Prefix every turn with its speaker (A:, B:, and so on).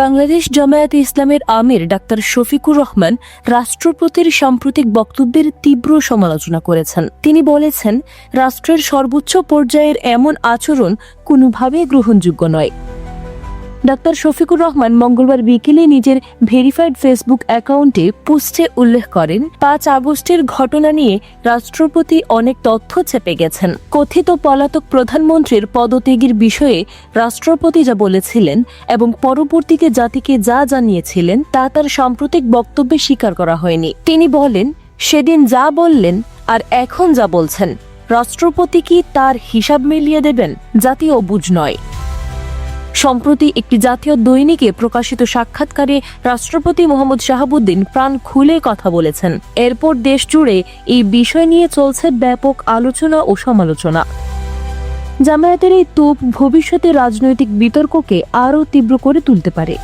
A: বাংলাদেশ জামায়াতে ইসলামের আমির ডাক্তার শফিকুর রহমান রাষ্ট্রপতির সাম্প্রতিক বক্তব্যের তীব্র সমালোচনা করেছেন। তিনি বলেছেন, রাষ্ট্রের সর্বোচ্চ পর্যায়ের এমন আচরণ কোনোভাবেই গ্রহণযোগ্য নয়। ডাক্তার শফিকুর রহমান মঙ্গলবার বিকেলে নিজের ভেরিফাইড ফেসবুক অ্যাকাউন্টে পোস্টে উল্লেখ করেন, ৫ আগস্টের ঘটনা নিয়ে রাষ্ট্রপতি অনেক তথ্য চেপে গেছেন। কথিত পলাতক প্রধানমন্ত্রীর পদত্যাগের বিষয়ে রাষ্ট্রপতি যা বলেছিলেন এবং পরবর্তীতে জাতিকে যা জানিয়েছিলেন তা তার সাম্প্রতিক বক্তব্যে স্বীকার করা হয়নি। তিনি বলেন, সেদিন যা বললেন আর এখন যা বলছেন, রাষ্ট্রপতি কি তার হিসাব মিলিয়ে দেবেন? জাতীয় অবুঝ নয়। সম্প্রতি একটি জাতীয় দৈনিকে প্রকাশিত সাক্ষাৎকারে রাষ্ট্রপতি মোহাম্মদ শাহাবুদ্দিন প্রাণ খুলে কথা বলেছেন। এরপর দেশ জুড়ে এই বিষয় নিয়ে চলছে ব্যাপক আলোচনা ও সমালোচনা। জামায়াতের এই তোপ ভবিষ্যতে রাজনৈতিক বিতর্ককে আরও তীব্র করে তুলতে পারে।